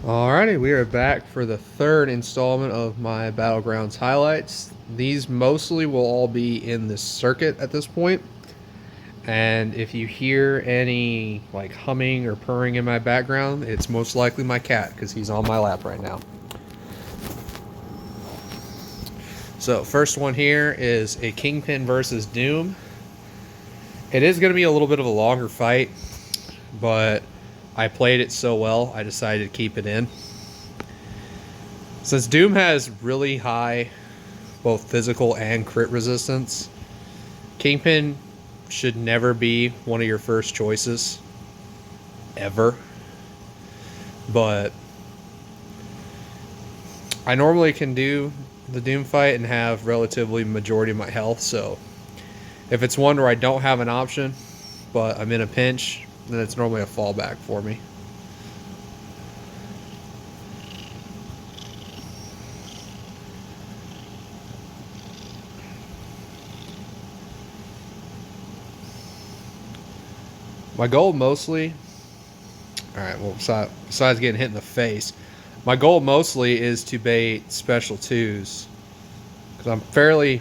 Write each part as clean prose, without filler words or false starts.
Alrighty, we are back for the third installment of my Battlegrounds highlights. These mostly will all be in this circuit at this point. And if you hear any like humming or purring in my background, it's most likely my cat because he's on my lap right now. So first one here is a Kingpin versus Doom. It is going to be a little bit of a longer fight, but I played it so well, I decided to keep it in. Since Doom has really high both physical and crit resistance, Kingpin should never be one of your first choices. Ever. But I normally can do the Doom fight and have relatively majority of my health, so if it's one where I don't have an option, but I'm in a pinch, then it's normally a fallback for me. My goal mostly, alright, well, besides getting hit in the face, my goal mostly is to bait special twos, because I'm fairly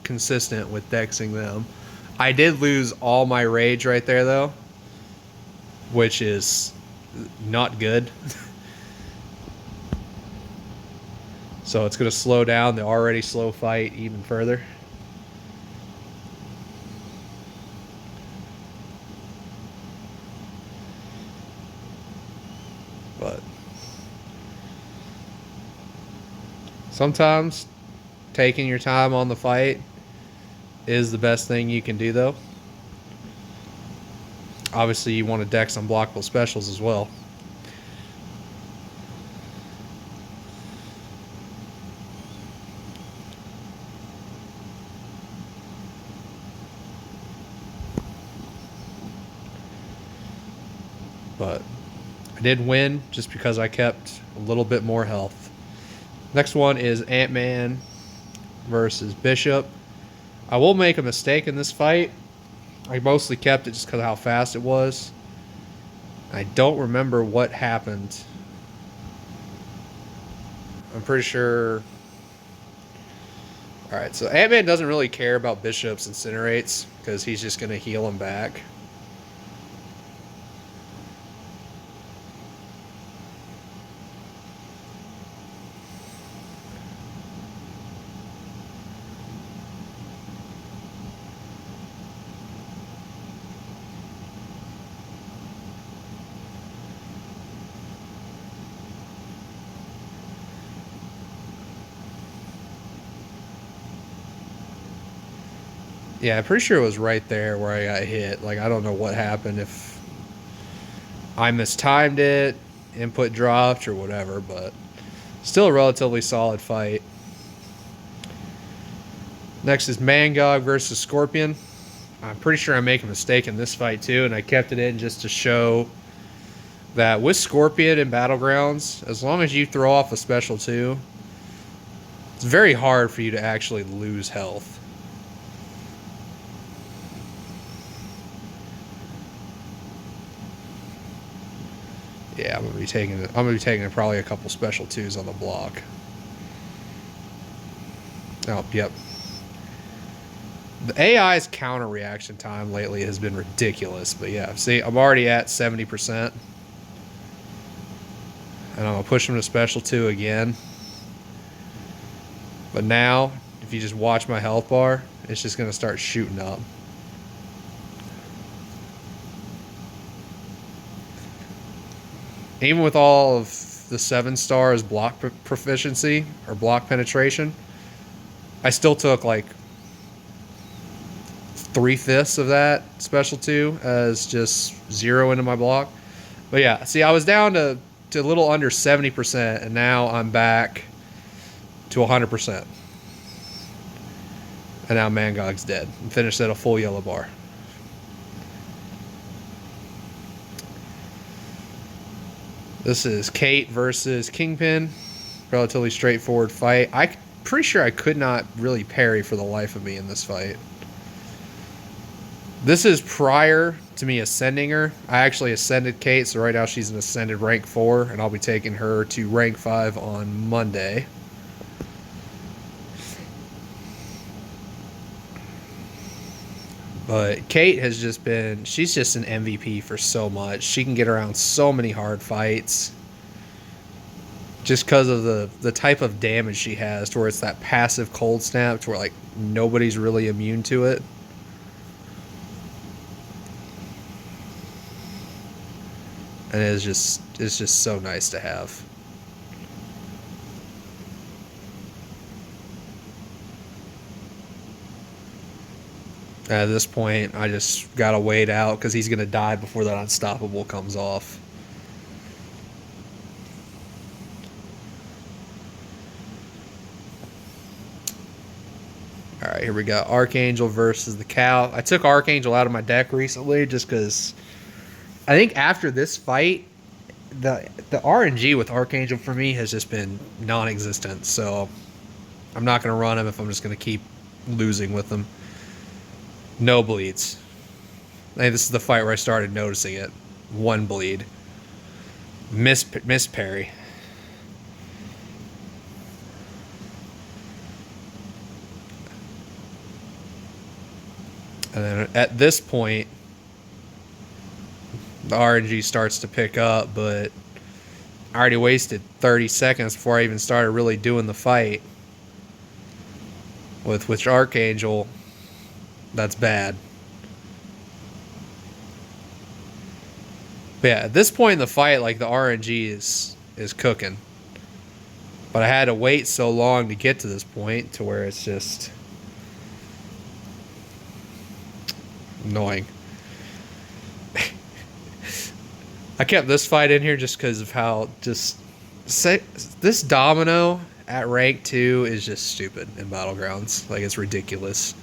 consistent with dexing them. I did lose all my rage right there, though, which is not good. So it's going to slow down the already slow fight even further. But sometimes taking your time on the fight is the best thing you can do, though. Obviously, you want to dex unblockable specials as well. But I did win just because I kept a little bit more health. Next one is Ant-Man versus Bishop. I will make a mistake in this fight. I mostly kept it just because of how fast it was. I don't remember what happened. I'm pretty sure... Alright, so Ant-Man doesn't really care about Bishop's incinerates because he's just going to heal him back. Yeah, I'm pretty sure it was right there where I got hit. Like, I don't know what happened, if I mistimed it, input dropped, or whatever, but still a relatively solid fight. Next is Mangog versus Scorpion. I'm pretty sure I make a mistake in this fight, too, and I kept it in just to show that with Scorpion in Battlegrounds, as long as you throw off a special 2, it's very hard for you to actually lose health. Yeah, I'm gonna be taking probably a couple special 2s on the block. Oh, yep. The AI's counter reaction time lately has been ridiculous, but yeah, see, I'm already at 70%. And I'm gonna push him to special 2 again. But now, if you just watch my health bar, it's just gonna start shooting up. Even with all of the 7 stars block proficiency or block penetration, I still took like 3/5 of that special 2 as just 0 into my block. But yeah, see, I was down to a little under 70%, and now I'm back to 100%. And now Mangog's dead and finished at a full yellow bar. This is Kate versus Kingpin. Relatively straightforward fight. I'm pretty sure I could not really parry for the life of me in this fight. This is prior to me ascending her. I actually ascended Kate, so right now she's an ascended rank 4, and I'll be taking her to rank 5 on Monday. But Kate has just been, she's just an MVP for so much. She can get around so many hard fights just because of the type of damage she has, to where it's that passive cold snap, to where like nobody's really immune to it. And it's just so nice to have. At this point, I just gotta wait out because he's gonna die before that unstoppable comes off. All right, here we go. Archangel versus the cow. I took Archangel out of my deck recently just because I think after this fight, the RNG with Archangel for me has just been non-existent. So I'm not gonna run him if I'm just gonna keep losing with him. No bleeds. I think this is the fight where I started noticing it. 1 bleed. Miss parry. And then at this point, the RNG starts to pick up, but I already wasted 30 seconds before I even started really doing the fight. With Archangel, that's bad. But yeah, at this point in the fight, like the RNG is cooking. But I had to wait so long to get to this point to where it's just annoying. I kept this fight in here just because of how this Domino at rank 2 is just stupid in Battlegrounds. Like, it's ridiculous.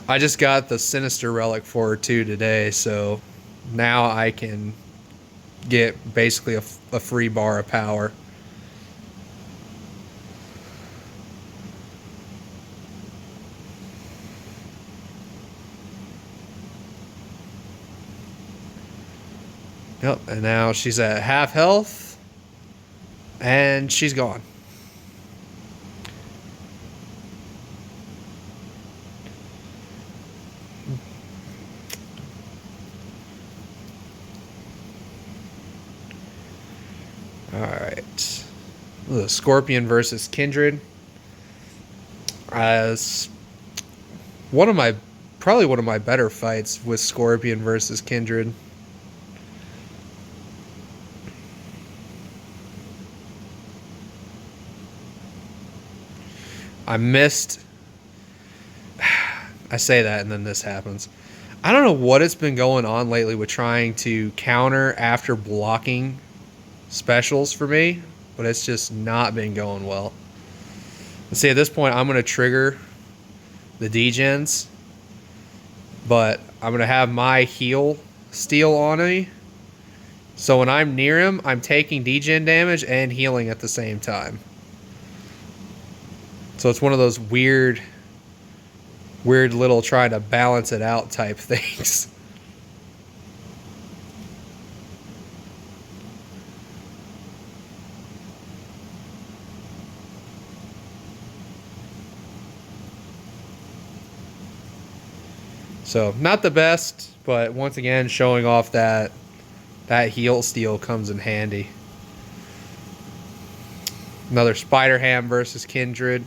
I just got the Sinister Relic for her too today, so now I can get basically a free bar of power. Yep, and now she's at half health, and she's gone. Alright. The Scorpion versus Kindred. As probably one of my better fights with Scorpion versus Kindred. I say that and then this happens. I don't know what it's been going on lately with trying to counter after blocking specials for me, but it's just not been going well. Let's see, at this point I'm going to trigger the degens, but I'm going to have my heal steal on me, so when I'm near him I'm taking degen damage and healing at the same time. So it's one of those weird little trying to balance it out type things. So not the best, but once again showing off that heal steal comes in handy. Another Spider Ham versus Kindred.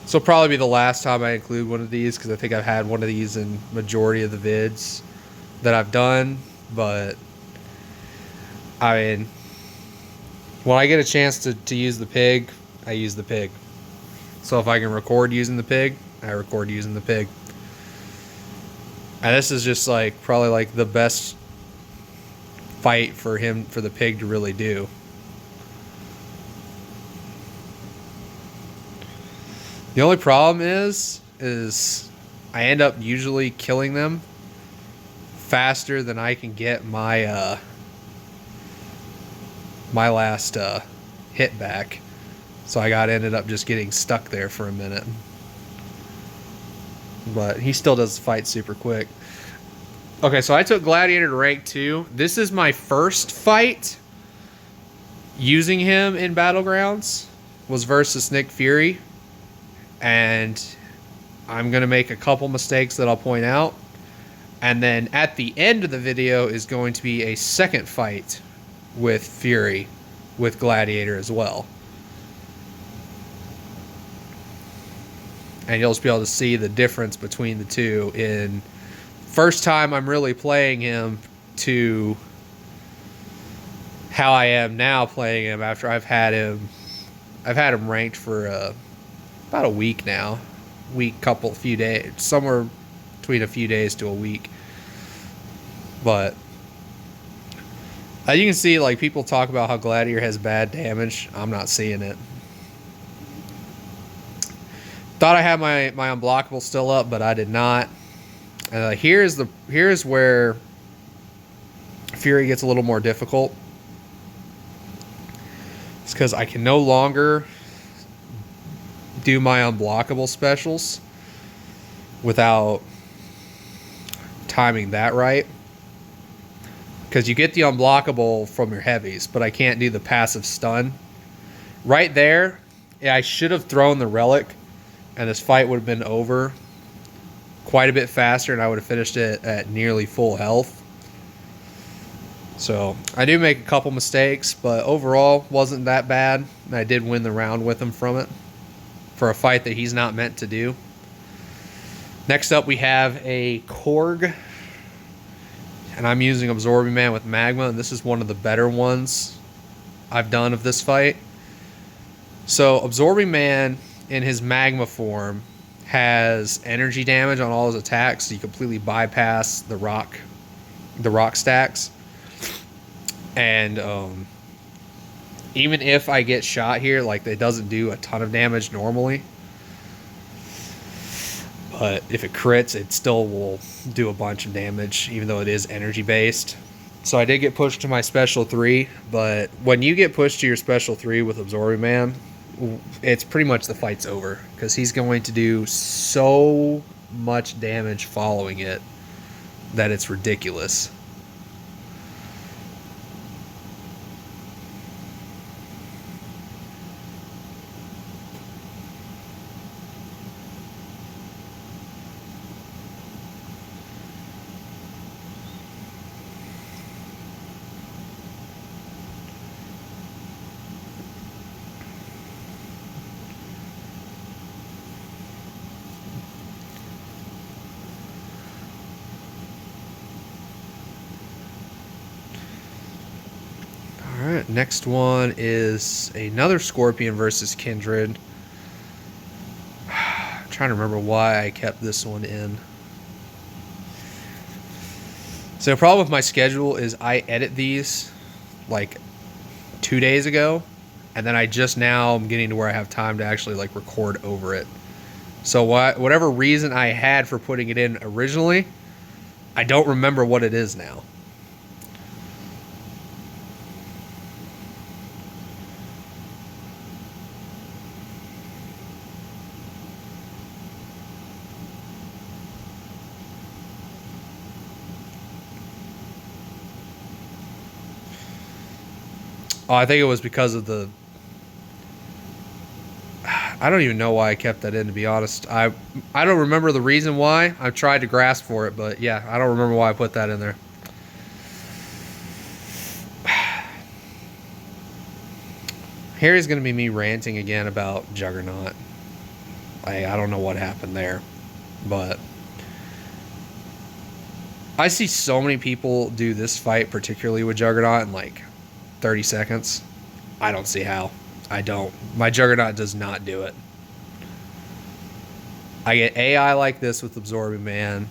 This will probably be the last time I include one of these, because I think I've had one of these in majority of the vids that I've done. But I mean, when I get a chance to use the pig, I use the pig. So if I can record using the pig, I record using the pig. And this is just like probably like the best fight for the pig to really do. The only problem is I end up usually killing them faster than I can get my my last hit back. So I ended up just getting stuck there for a minute. But he still does fight super quick. Okay, so I took Gladiator to rank 2. This is my first fight using him in Battlegrounds. Was versus Nick Fury. And I'm going to make a couple mistakes that I'll point out. And then at the end of the video is going to be a second fight with Fury, with Gladiator as well. And you'll just be able to see the difference between the two in first time I'm really playing him to how I am now playing him after I've had him ranked for about a week now. Few days, somewhere between a few days to a week. But as you can see, like, people talk about how Gladiator has bad damage. I'm not seeing it. Thought I had my unblockable still up, but I did not. Here's where Fury gets a little more difficult. It's because I can no longer do my unblockable specials without timing that right. Because you get the unblockable from your heavies, but I can't do the passive stun. Right there, I should have thrown the relic, and this fight would have been over quite a bit faster, and I would have finished it at nearly full health. So I do make a couple mistakes, but overall wasn't that bad. And I did win the round with him from it for a fight that he's not meant to do. Next up, we have a Korg, and I'm using Absorbing Man with Magma, and this is one of the better ones I've done of this fight. So Absorbing Man in his Magma form has energy damage on all his attacks, so you completely bypass the rock stacks. And even if I get shot here, like, it doesn't do a ton of damage normally. But if it crits, it still will do a bunch of damage, even though it is energy based. So I did get pushed to my special 3, but when you get pushed to your special 3 with Absorbing Man, it's pretty much the fight's over, because he's going to do so much damage following it that it's ridiculous. Alright, next one is another Scorpion versus Kindred. I'm trying to remember why I kept this one in. So the problem with my schedule is I edit these like 2 days ago, and then I just now am getting to where I have time to actually like record over it. So whatever reason I had for putting it in originally, I don't remember what it is now. Oh, I think it was because of the... I don't even know why I kept that in, to be honest. I don't remember the reason why. I've tried to grasp for it, but yeah, I don't remember why I put that in there. Here's going to be me ranting again about Juggernaut. I don't know what happened there, but I see so many people do this fight, particularly with Juggernaut, in like 30 seconds. I don't see how. I don't. My Juggernaut does not do it. I get AI like this with Absorbing Man,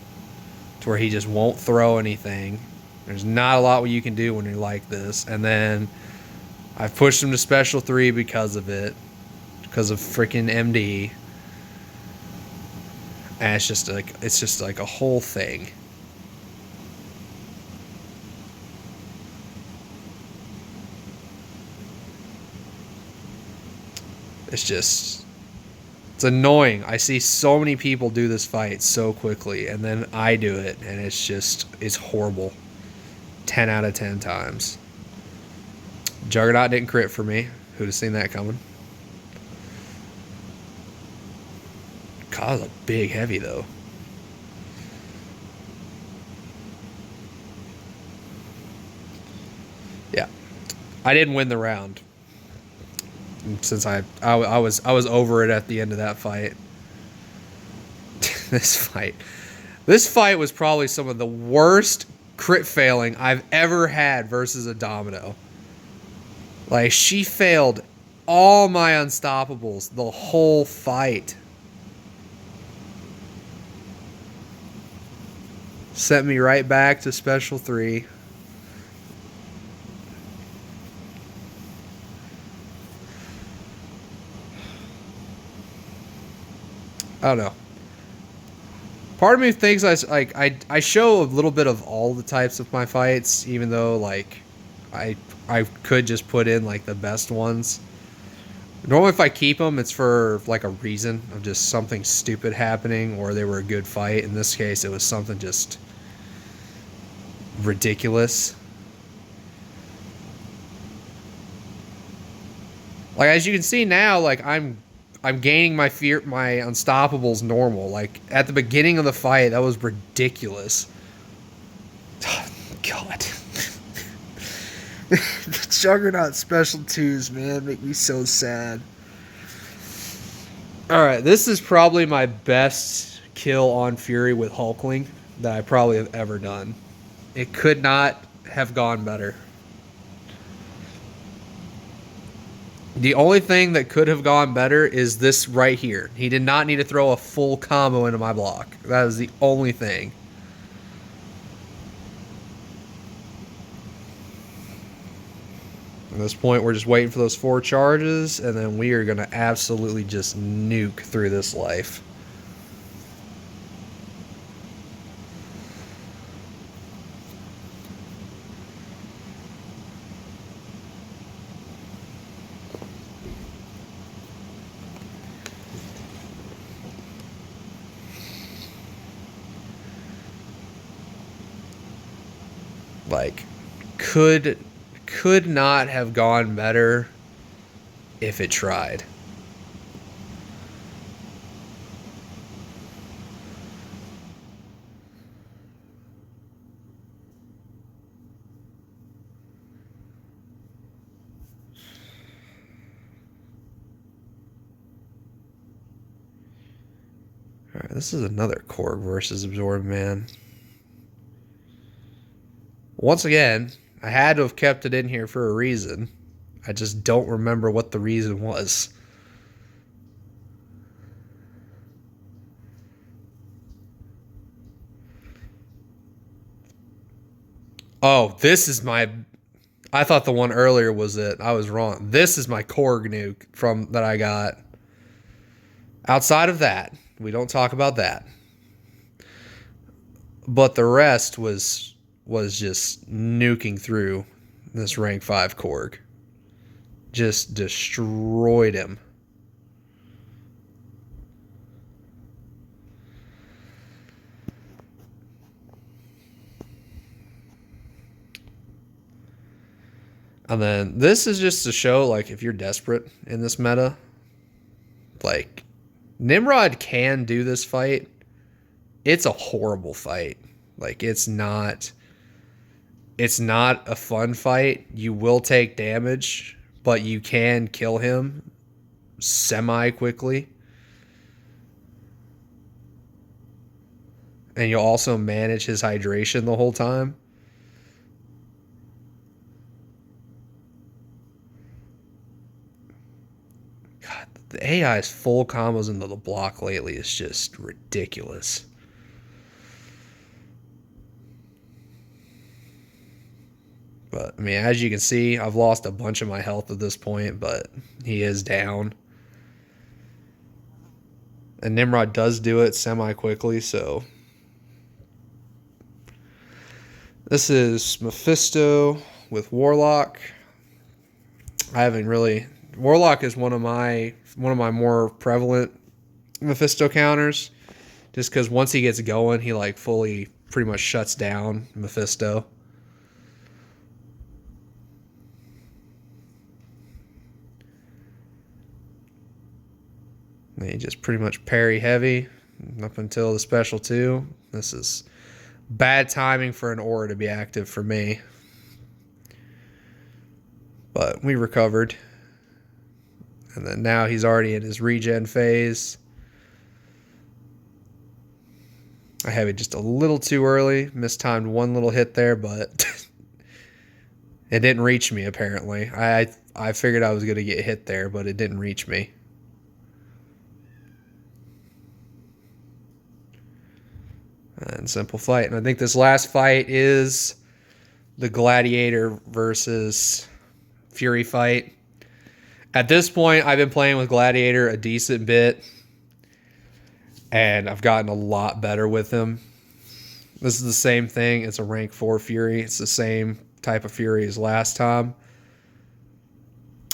to where he just won't throw anything. There's not a lot you can do when you're like this. And then I've pushed him to special 3 because of it. Because of freaking MD. And it's just like a whole thing. It's just, it's annoying. I see so many people do this fight so quickly, and then I do it, and it's horrible. 10 out of 10 times. Juggernaut didn't crit for me. Who'd have seen that coming? God, that was a big heavy, though. Yeah. I didn't win the round. Since I was over it at the end of that fight. This fight was probably some of the worst crit failing I've ever had versus a Domino. Like, she failed all my unstoppables the whole fight. Sent me right back to Special 3. I don't know. Part of me thinks I show a little bit of all the types of my fights, even though like I could just put in like the best ones. Normally, if I keep them, it's for like a reason of just something stupid happening, or they were a good fight. In this case, it was something just ridiculous. Like, as you can see now, like I'm gaining my unstoppables normal. Like at the beginning of the fight, that was ridiculous. God. The Juggernaut Special 2s, man, make me so sad. Alright, this is probably my best kill on Fury with Hulkling that I probably have ever done. It could not have gone better. The only thing that could have gone better is this right here. He did not need to throw a full combo into my block. That is the only thing. At this point, we're just waiting for those 4 charges, and then we are going to absolutely just nuke through this life. Like, could not have gone better if it tried. Alright, this is another Korg versus Absorb Man. Once again, I had to have kept it in here for a reason. I just don't remember what the reason was. Oh, this is my... I thought the one earlier was it. I was wrong. This is my Korg nuke that I got. Outside of that, we don't talk about that. But the rest was just nuking through this rank 5 Korg. Just destroyed him. And then this is just to show, like, if you're desperate in this meta, like, Nimrod can do this fight. It's a horrible fight. Like, it's not a fun fight. You will take damage, but you can kill him semi-quickly. And you'll also manage his hydration the whole time. God, the AI's full combos into the block lately is just ridiculous. But, I mean, as you can see, I've lost a bunch of my health at this point, but he is down. And Nimrod does do it semi-quickly, so... This is Mephisto with Warlock. I haven't really... Warlock is one of my more prevalent Mephisto counters, just because once he gets going, he like fully pretty much shuts down Mephisto. And he just pretty much parry heavy up until the special 2. This is bad timing for an aura to be active for me. But we recovered. And then now he's already in his regen phase. I have it just a little too early. Mistimed one little hit there, but it didn't reach me apparently. I figured I was going to get hit there, but it didn't reach me. And simple fight. And I think this last fight is the Gladiator versus Fury fight. At this point, I've been playing with Gladiator a decent bit, and I've gotten a lot better with him. This is the same thing. It's a rank 4 Fury. It's the same type of Fury as last time.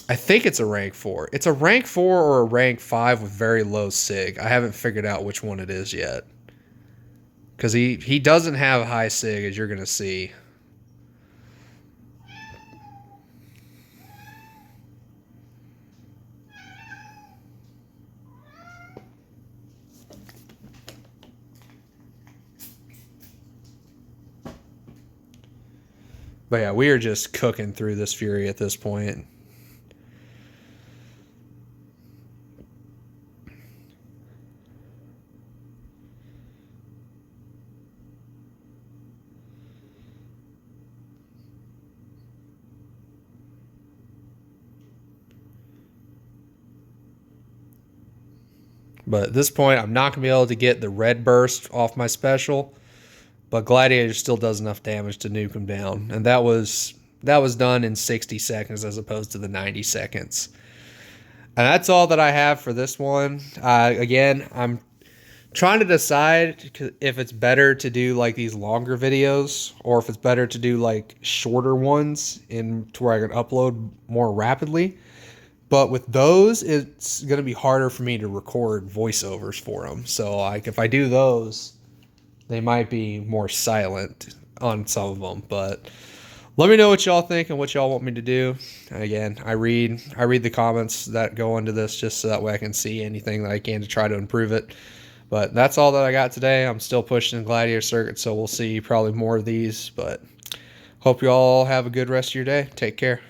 I think it's a rank 4. It's a rank 4 or a rank 5 with very low sig. I haven't figured out which one it is yet. Because he doesn't have high sig, as you're going to see. But yeah, we are just cooking through this Fury at this point. But at this point, I'm not going to be able to get the red burst off my special. But Gladiator still does enough damage to nuke him down. And that was done in 60 seconds as opposed to the 90 seconds. And that's all that I have for this one. Again, I'm trying to decide if it's better to do like these longer videos or if it's better to do like shorter ones to where I can upload more rapidly. But with those, it's going to be harder for me to record voiceovers for them. So like if I do those, they might be more silent on some of them. But let me know what y'all think and what y'all want me to do. And again, I read the comments that go into this just so that way I can see anything that I can to try to improve it. But that's all that I got today. I'm still pushing the Gladiator circuit, so we'll see probably more of these. But hope you all have a good rest of your day. Take care.